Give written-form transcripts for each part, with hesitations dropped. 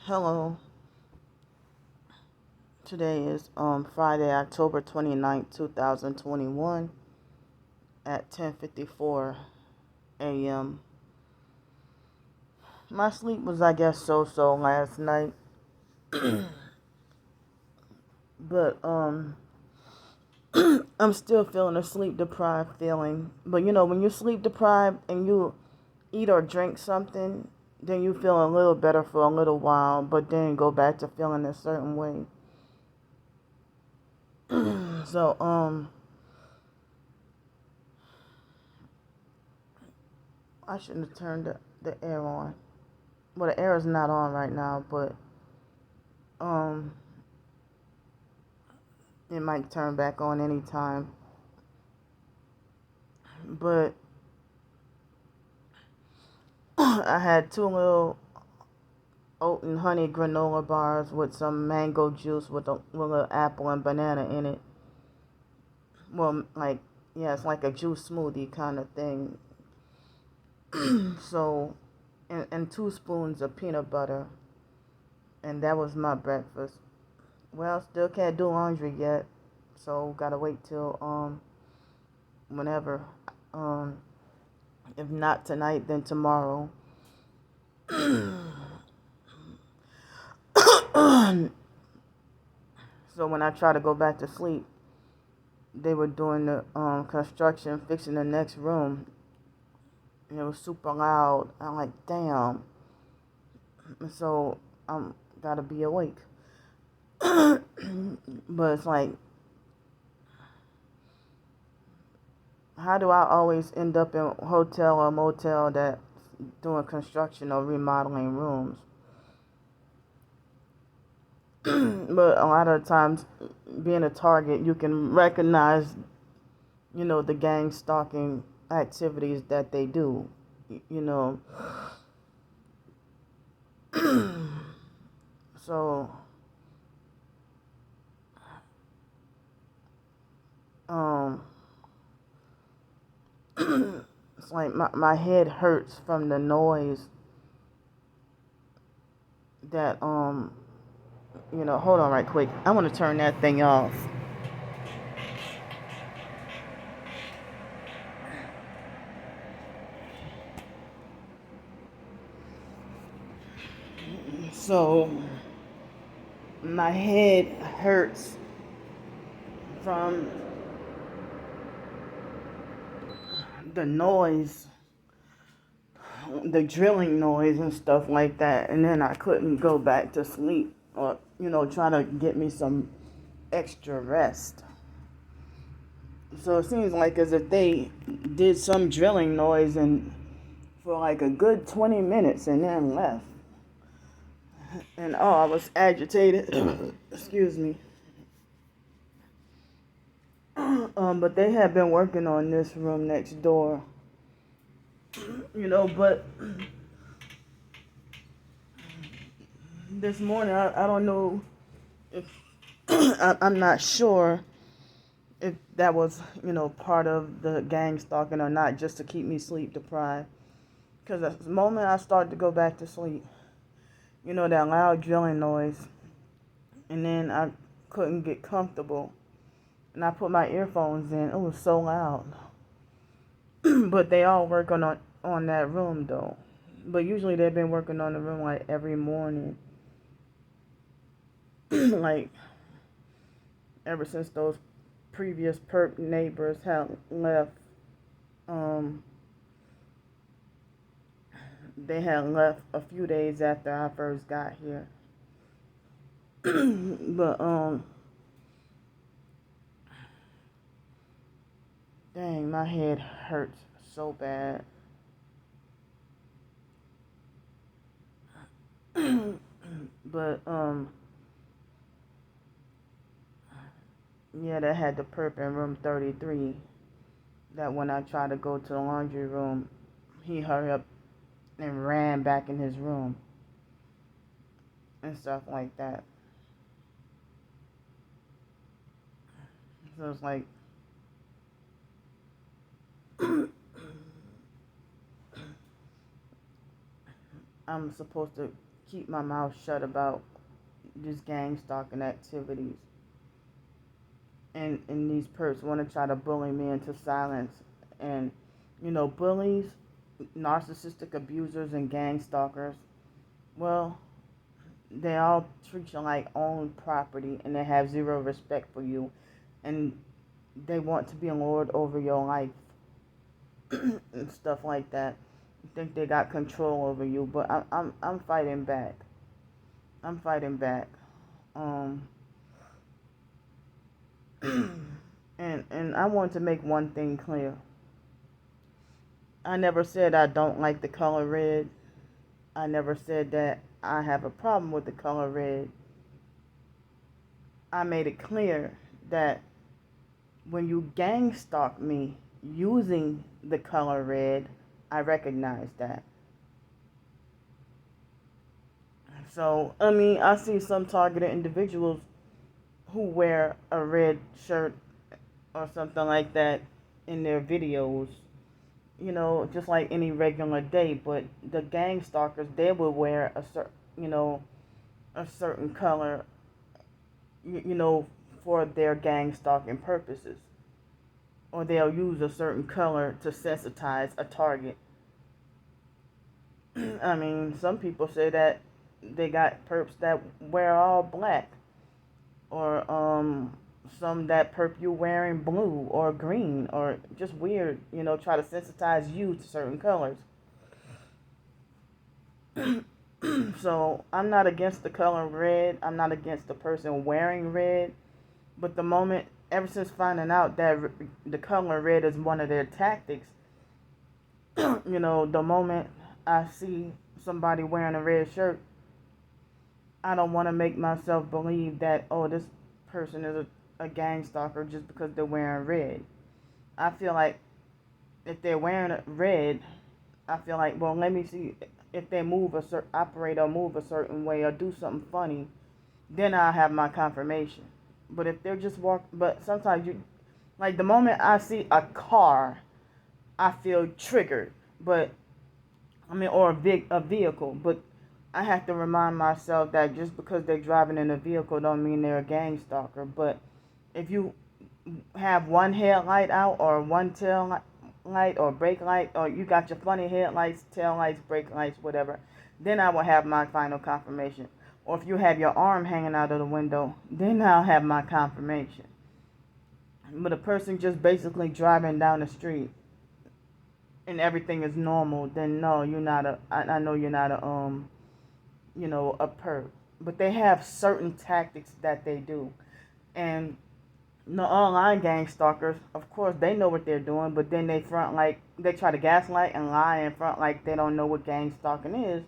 Hello. Today is Friday, October 29th, 2021 at 10:54 a.m. My sleep was I guess so last night. But I'm still feeling a sleep deprived feeling. But when you're sleep deprived and you eat or drink something, then you feel a little better for a little while, but then go back to feeling a certain way. So I shouldn't have turned the air on. Well, the air is not on right now, but um, it might turn back on anytime. But I had two little oat and honey granola bars with some mango juice with a little apple and banana in it. Well, yeah, it's like a juice smoothie kind of thing. So, and 2 spoons of peanut butter, and that was my breakfast. Well, still can't do laundry yet, so gotta wait till whenever. Um, if not tonight, then tomorrow. So when I try to go back to sleep, they were doing the construction, fixing the next room, and it was super loud. I'm like, damn. So I'm gotta be awake. But it's like, how do I always end up in a hotel or motel that's doing construction or remodeling rooms? But a lot of times, being a target, you can recognize, the gang stalking activities that they do, you know. So, um, it's like my head hurts from the noise that, hold on right quick. I want to turn that thing off. So, my head hurts from the noise, the drilling noise and stuff like that, and then I couldn't go back to sleep or try to get me some extra rest. So it seems like as if they did some drilling noise and for like a good 20 minutes and then left. And I was agitated. Excuse me. But they had been working on this room next door. But this morning I don't know if I'm not sure if that was part of the gang stalking or not, just to keep me sleep deprived. Because the moment I started to go back to sleep, that loud drilling noise, and then I couldn't get comfortable, and I put my earphones in. It was so loud. But they all work on that room though. But usually they've been working on the room like every morning. Like ever since those previous perp neighbors had left. They had left a few days after I first got here. But dang, my head hurts so bad. But yeah, they had the perp in room 33. That when I tried to go to the laundry room, he hurried up and ran back in his room and stuff like that. So it's like I'm supposed to keep my mouth shut about these gang stalking activities. And these perps want to try to bully me into silence. And, bullies, narcissistic abusers, and gang stalkers, well, they all treat you like own property, and they have zero respect for you. And they want to be lord over your life and stuff like that. Think they got control over you, but I'm fighting back. I'm fighting back. Um, and I want to make one thing clear. I never said I don't like the color red. I never said that I have a problem with the color red. I made it clear that when you gang stalk me using the color red, I recognize that. So, I see some targeted individuals who wear a red shirt or something like that in their videos, just like any regular day. But the gang stalkers, they will wear a certain color, you know, for their gang stalking purposes. Or they'll use a certain color to sensitize a target. Some people say that they got perps that wear all black, or some that perp you wearing blue or green, or just weird, try to sensitize you to certain colors. So I'm not against the color red. I'm not against the person wearing red. But the moment, ever since finding out that the color red is one of their tactics, the moment I see somebody wearing a red shirt, I don't want to make myself believe that, oh, this person is a gang stalker just because they're wearing red. I feel like if they're wearing red, I feel like, well, let me see if they operate or move a certain way or do something funny, then I'll have my confirmation. But if they're just but sometimes like the moment I see a car, I feel triggered. But or a vehicle. But I have to remind myself that just because they're driving in a vehicle don't mean they're a gang stalker. But if you have one headlight out or one tail light or brake light, or you got your funny headlights, tail lights, brake lights, whatever, then I will have my final confirmation. Or if you have your arm hanging out of the window, then I'll have my confirmation. But a person just basically driving down the street and everything is normal, then no, you're not I know you're not a perp. But they have certain tactics that they do. And the online gang stalkers, of course, they know what they're doing, but then they front like they try to gaslight and lie in front like they don't know what gang stalking is,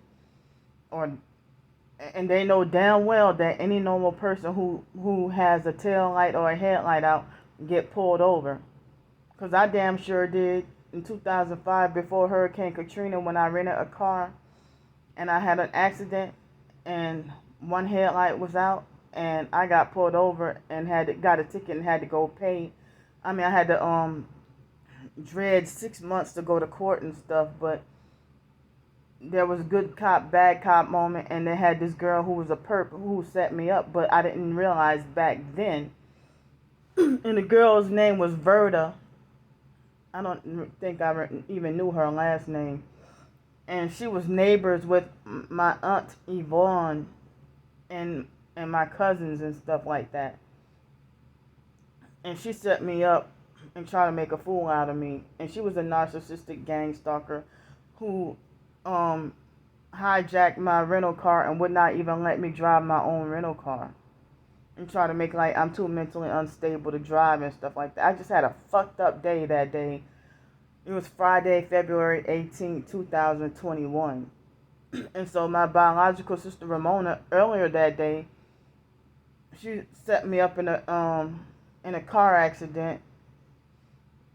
and they know damn well that any normal person who has a tail light or a headlight out get pulled over. Cause I damn sure did in 2005 before Hurricane Katrina when I rented a car and I had an accident and one headlight was out and I got pulled over and got a ticket and had to go pay. I had to dread 6 months to go to court and stuff, but there was good cop, bad cop moment, and they had this girl who was a perp who set me up, but I didn't realize back then. And the girl's name was Verda. I don't think I even knew her last name. And she was neighbors with my aunt Yvonne and my cousins and stuff like that. And she set me up and tried to make a fool out of me. And she was a narcissistic gang stalker who hijacked my rental car and would not even let me drive my own rental car. And try to make like I'm too mentally unstable to drive and stuff like that. I just had a fucked up day that day. It was Friday, February 18th, 2021. And so my biological sister Ramona, earlier that day, she set me up in a car accident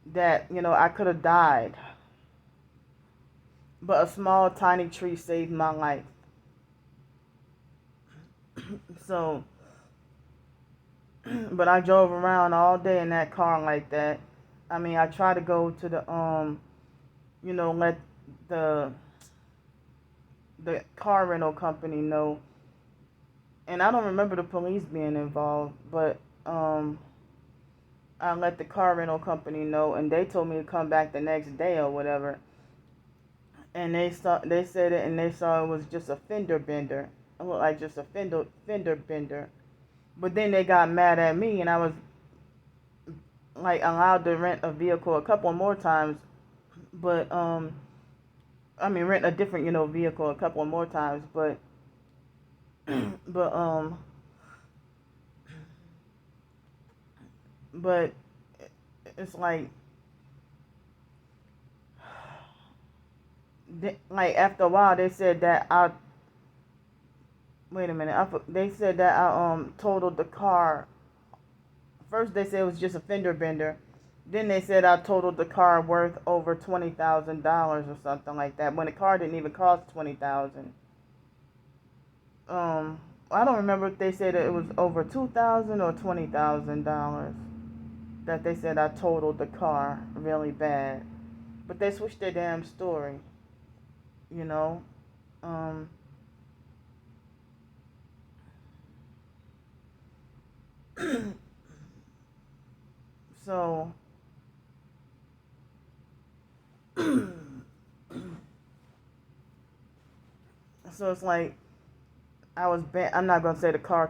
that, I could have died. But a small tiny tree saved my life. So, but I drove around all day in that car like that. I tried to go to the let the car rental company know, and I don't remember the police being involved, but I let the car rental company know, and they told me to come back the next day or whatever. And they said it, and they saw it was just a fender bender. It looked like just a fender bender. But then they got mad at me, and I was like allowed to rent a vehicle a couple more times, but I mean rent a different vehicle a couple more times, but but but it's like after a while they said that I wait a minute they said that I totaled the car. First they said it was just a fender bender. Then they said I totaled the car worth over $20,000 or something like that, when the car didn't even cost $20,000. I don't remember if they said that it was over $2,000 or $20,000 that they said I totaled the car really bad. But they switched their damn story, you know. So so it's like I was banned. I'm not gonna say the car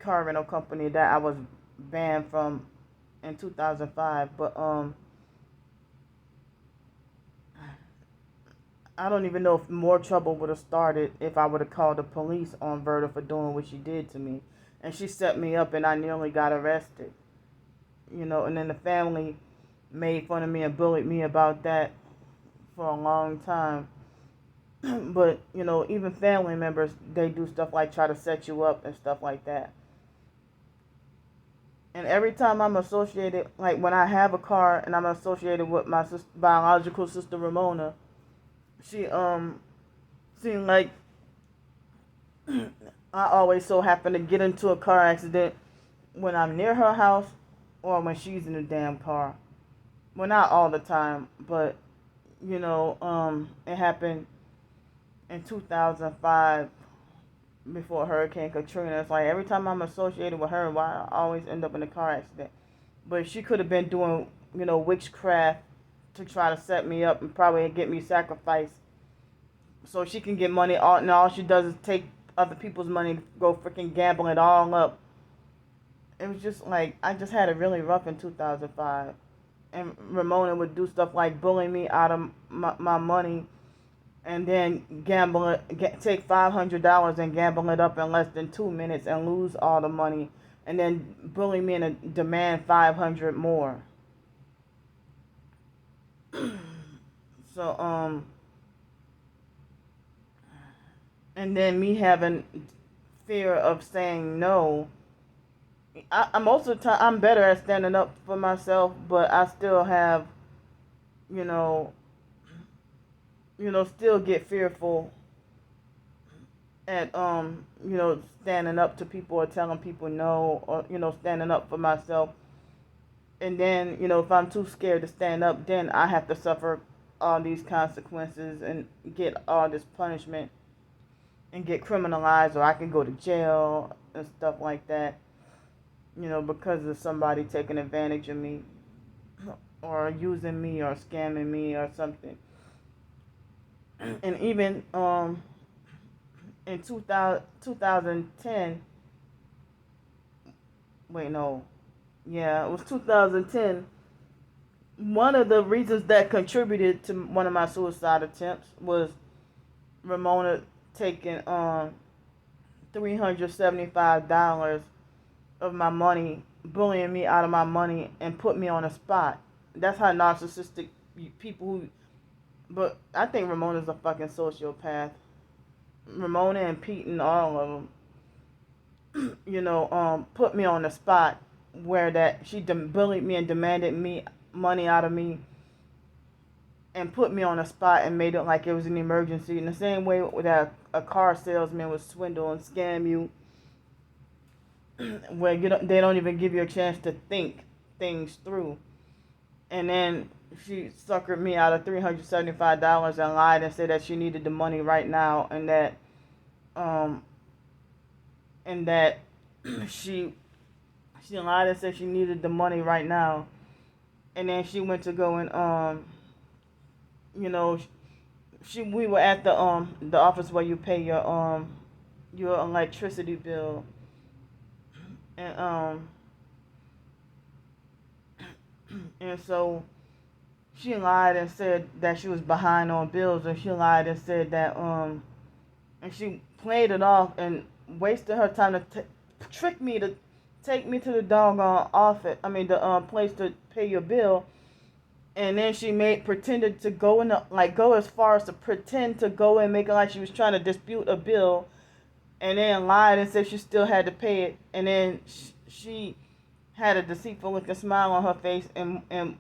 rental company that I was banned from in 2005, but I don't even know if more trouble would have started if I would have called the police on Verda for doing what she did to me, and she set me up, and I nearly got arrested. And then the family made fun of me and bullied me about that for a long time. But even family members, they do stuff like try to set you up and stuff like that. And every time I'm associated, like when I have a car and I'm associated with my biological sister Ramona, she seemed like I always so happen to get into a car accident when I'm near her house or when she's in the damn car. Well, not all the time, but it happened in 2005 before Hurricane Katrina. It's like every time I'm associated with her, why I always end up in a car accident. But she could have been doing, witchcraft to try to set me up and probably get me sacrificed so she can get money. And all she does is take other people's money, go freaking gamble it all up. It was just like, I just had it really rough in 2005. And Ramona would do stuff like bully me out of my money, and then take $500 and gamble it up in less than 2 minutes and lose all the money, and then bully me and demand $500 more. So and then me having fear of saying no. I most of the time I'm better at standing up for myself, but I still have, still get fearful at standing up to people or telling people no, or standing up for myself. And then if I'm too scared to stand up, then I have to suffer all these consequences and get all this punishment and get criminalized, or I can go to jail and stuff like that. Because of somebody taking advantage of me or using me or scamming me or something. And even in 2010, wait, no. Yeah, it was 2010. One of the reasons that contributed to one of my suicide attempts was Ramona taking $375 of my money, bullying me out of my money, and put me on a spot. That's how narcissistic people but I think Ramona's a fucking sociopath. Ramona and Pete and all of them, put me on the spot where that she bullied me and demanded money out of me, and put me on a spot and made it like it was an emergency. In the same way that a car salesman would swindle and scam you, where they don't even give you a chance to think things through. And then she suckered me out of $375 and lied and said that she needed the money right now, um and that she lied and said she needed the money right now, and then she went to go and you know we were at the office where you pay your electricity bill, and and so she lied and said that she was behind on bills, and she lied and said that and she played it off and wasted her time to trick me to take me to the doggone office. I mean the place to pay your bill, and then she pretended to go go as far as to pretend to go and make it like she was trying to dispute a bill, and then lied and said she still had to pay it, and then she had a deceitful looking smile on her face and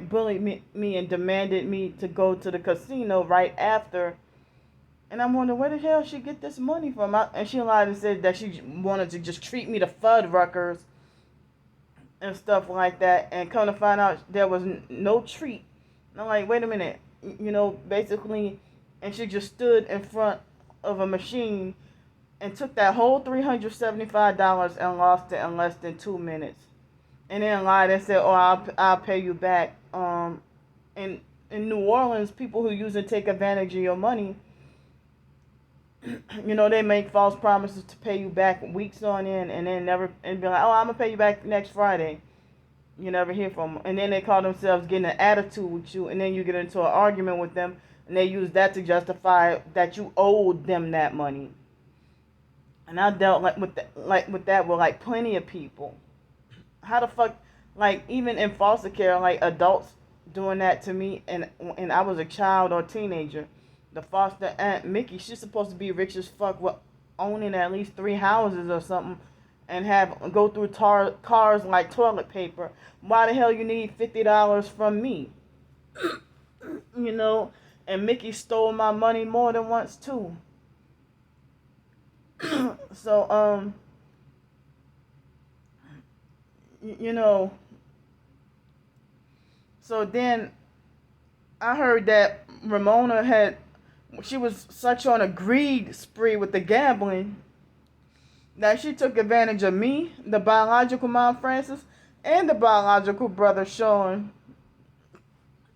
bullied me and demanded me to go to the casino right after. And I'm wondering where the hell she get this money from. And she lied and said that she wanted to just treat me to Fuddruckers and stuff like that. And come to find out there was no treat. And I'm like, wait a minute. Basically, and she just stood in front of a machine and took that whole $375 and lost it in less than 2 minutes. And then lied and said, "Oh, I'll pay you back." In New Orleans, people who use and take advantage of your money, they make false promises to pay you back weeks on end, and then and be like, "Oh, I'm gonna pay you back next Friday." You never hear from them, and then they call themselves getting an attitude with you, and then you get into an argument with them, and they use that to justify that you owed them that money. And I dealt with that with plenty of people. How the fuck, even in foster care, adults doing that to me, and I was a child or teenager. The foster aunt Mickey, she's supposed to be rich as fuck with owning at least 3 houses or something, and go through cars like toilet paper. Why the hell you need $50 from me? And Mickey stole my money more than once too. So so then I heard that Ramona she was such on a greed spree with the gambling that she took advantage of me, the biological mom Frances, and the biological brother Sean.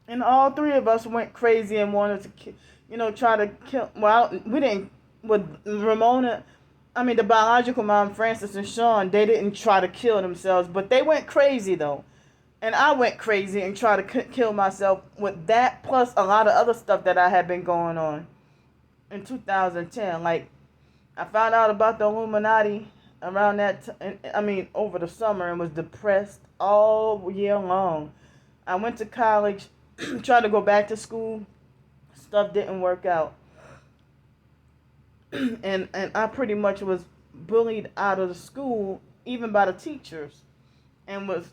And all 3 of us went crazy and wanted to, try to kill. Well, we didn't. With Ramona, the biological mom Frances and Sean, they didn't try to kill themselves, but they went crazy though. And I went crazy and tried to kill myself with that, plus a lot of other stuff that I had been going on in 2010. I found out about the Illuminati around over the summer, and was depressed all year long. I went to college, tried to go back to school. Stuff didn't work out. And I pretty much was bullied out of the school, even by the teachers, and was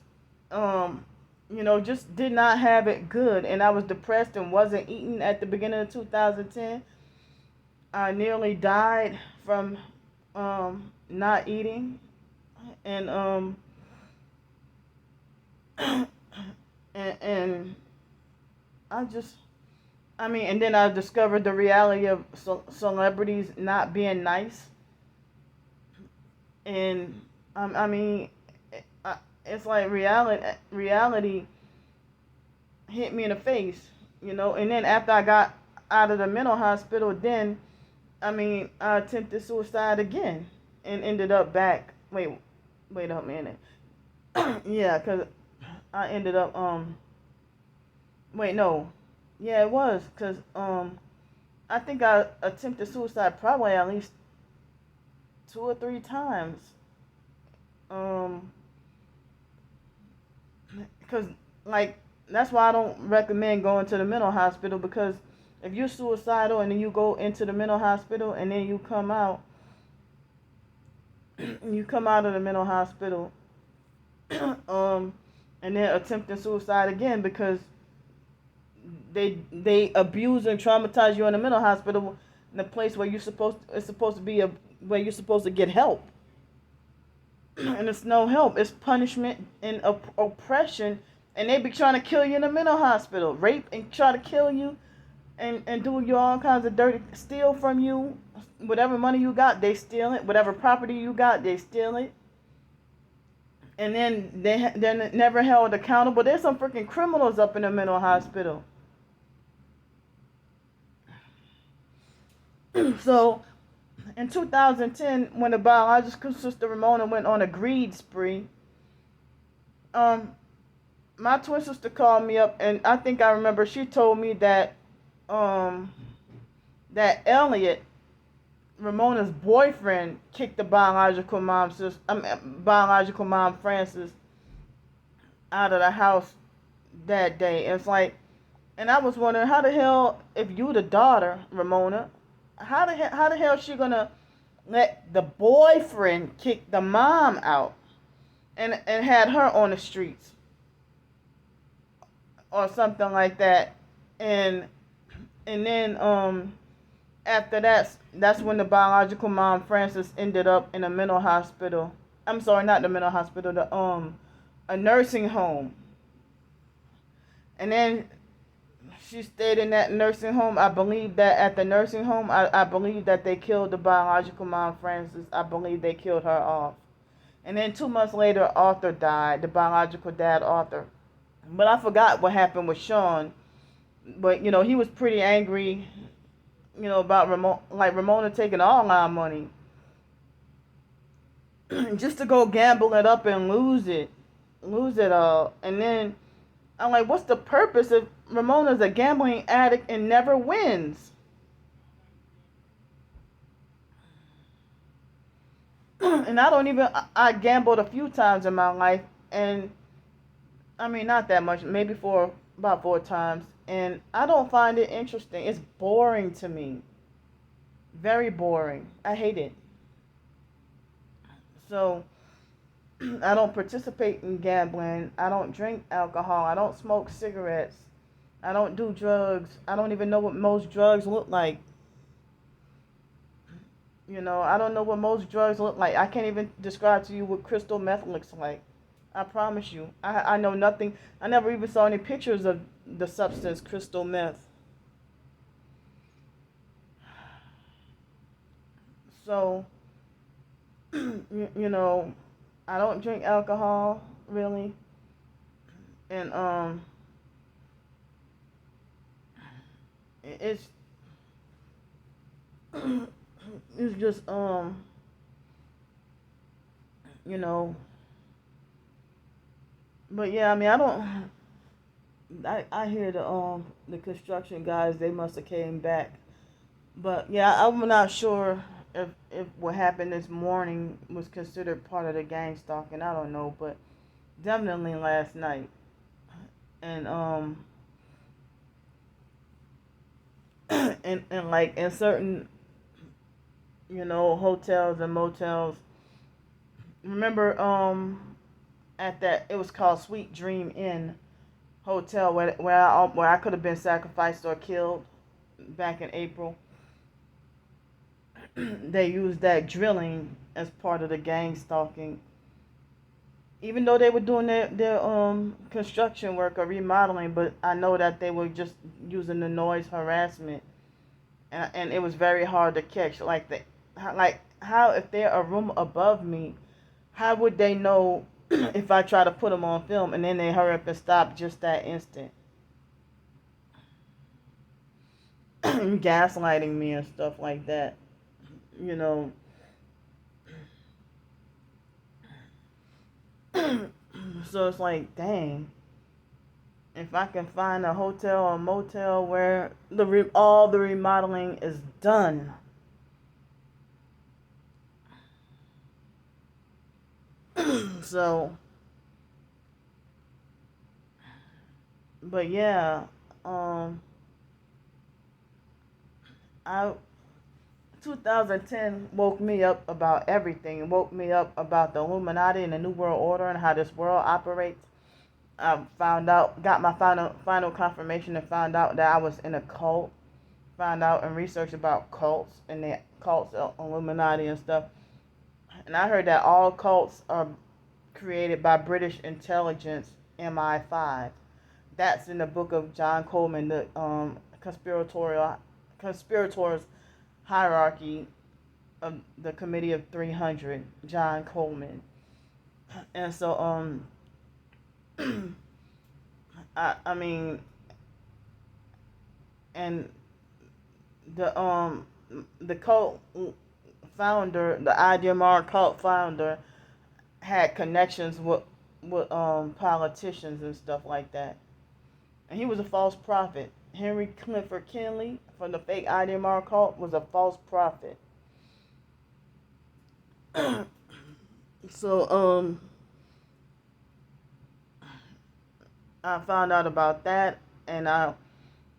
just did not have it good, and I was depressed and wasn't eating at the beginning of 2010. I nearly died from not eating, and and and then I discovered the reality of celebrities not being nice, and it's like reality hit me in the face, and then after I got out of the mental hospital, then I attempted suicide again and ended up back. Wait a minute. Yeah, because I ended up yeah, it was because I think I attempted suicide probably at least 2 or 3 times. Because that's why I don't recommend going to the mental hospital, because if you're suicidal and then you go into the mental hospital and then you come out of the mental hospital and then attempting suicide again, because they abuse and traumatize you in the mental hospital, in the place where it's supposed to be where you're supposed to get help. And it's no help. It's punishment and oppression And they be trying to kill you in a mental hospital, rape and try to kill you, and do you all kinds of dirty, steal from you. Whatever money you got, they steal it. Whatever property you got, they steal it. And then they're never held accountable. There's some freaking criminals up in the mental hospital. So in 2010, when the biological sister Ramona went on a greed spree, my twin sister called me up, and I think I remember she told me that that Elliot, Ramona's boyfriend, kicked the biological mom Frances out of the house that day. It's like, and I was wondering how the hell, if you the daughter, Ramona, how the hell is she gonna let the boyfriend kick the mom out and had her on the streets or something like that, and then after that's when the biological mom Frances ended up in a mental hospital. I'm sorry, not the mental hospital, a nursing home. And then she stayed in that nursing home. I believe that at the nursing home, I believe that they killed the biological mom Frances. I believe they killed her off. And then 2 months later, Arthur died, the biological dad, Arthur. But I forgot what happened with Sean. But, he was pretty angry, about Ramona taking all our money. Just to go gamble it up and lose it all. And then I'm like, what's the purpose if Ramona's a gambling addict and never wins? And I gambled a few times in my life, and I mean, not that much, maybe about 4 times, and I don't find it interesting. It's boring to me. Very boring. I hate it. So, I don't participate in gambling. I don't drink alcohol. I don't smoke cigarettes. I don't do drugs. I don't even know what most drugs look like. I don't know what most drugs look like. I can't even describe to you what crystal meth looks like. I promise you. I know nothing. I never even saw any pictures of the substance crystal meth. So, I don't drink alcohol, really. And, it's, it's just, but yeah, I mean, I hear the construction guys, they must have came back. But yeah, I'm not sure if what happened this morning was considered part of the gang stalking. I don't know, but definitely last night. And and like in certain hotels and motels. Remember at that, it was called Sweet Dream Inn Hotel, where I could have been sacrificed or killed back in April. They used that drilling as part of the gang stalking. Even though they were doing their construction work or remodeling, but I know that they were just using the noise harassment, and it was very hard to catch. Like how, if they're a room above me, how would they know if I try to put them on film and then they hurry up and stop just that instant? Gaslighting me and stuff like that. So it's like, dang, if I can find a hotel or motel where all the remodeling is done. So, but yeah, I 2010 woke me up about everything. It woke me up about the Illuminati and the New World Order and how this world operates. I got my final confirmation, and found out that I was in a cult. Found out and researched about cults and the cults, Illuminati and stuff. And I heard that all cults are created by British intelligence MI5. That's in the book of John Coleman, the conspirators hierarchy of the Committee of 300, John Coleman. And so I mean, and the cult founder, the IDMR cult founder, had connections with politicians and stuff like that, and he was a false prophet. Henry Clifford Kinley from the fake IDMR cult was a false prophet. So I found out about that, and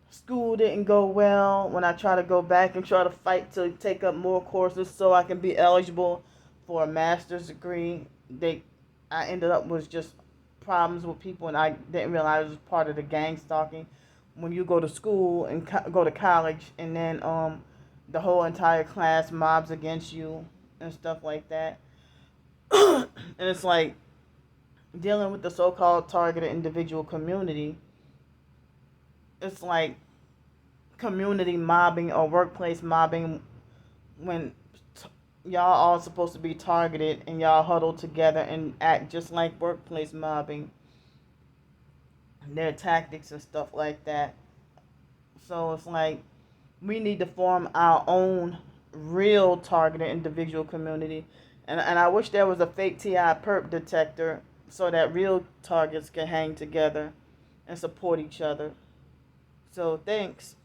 school didn't go well. When I try to go back and try to fight to take up more courses so I can be eligible for a master's degree, I ended up with just problems with people, and I didn't realize it was part of the gang stalking. When you go to school and go to college, and then the whole entire class mobs against you and stuff like that. And it's like dealing with the so-called targeted individual community. It's like community mobbing or workplace mobbing when y'all all supposed to be targeted and y'all huddle together and act just like workplace mobbing. Their tactics and stuff like that. So it's like we need to form our own real targeted individual community. And I wish there was a fake TI perp detector so that real targets can hang together and support each other. So thanks.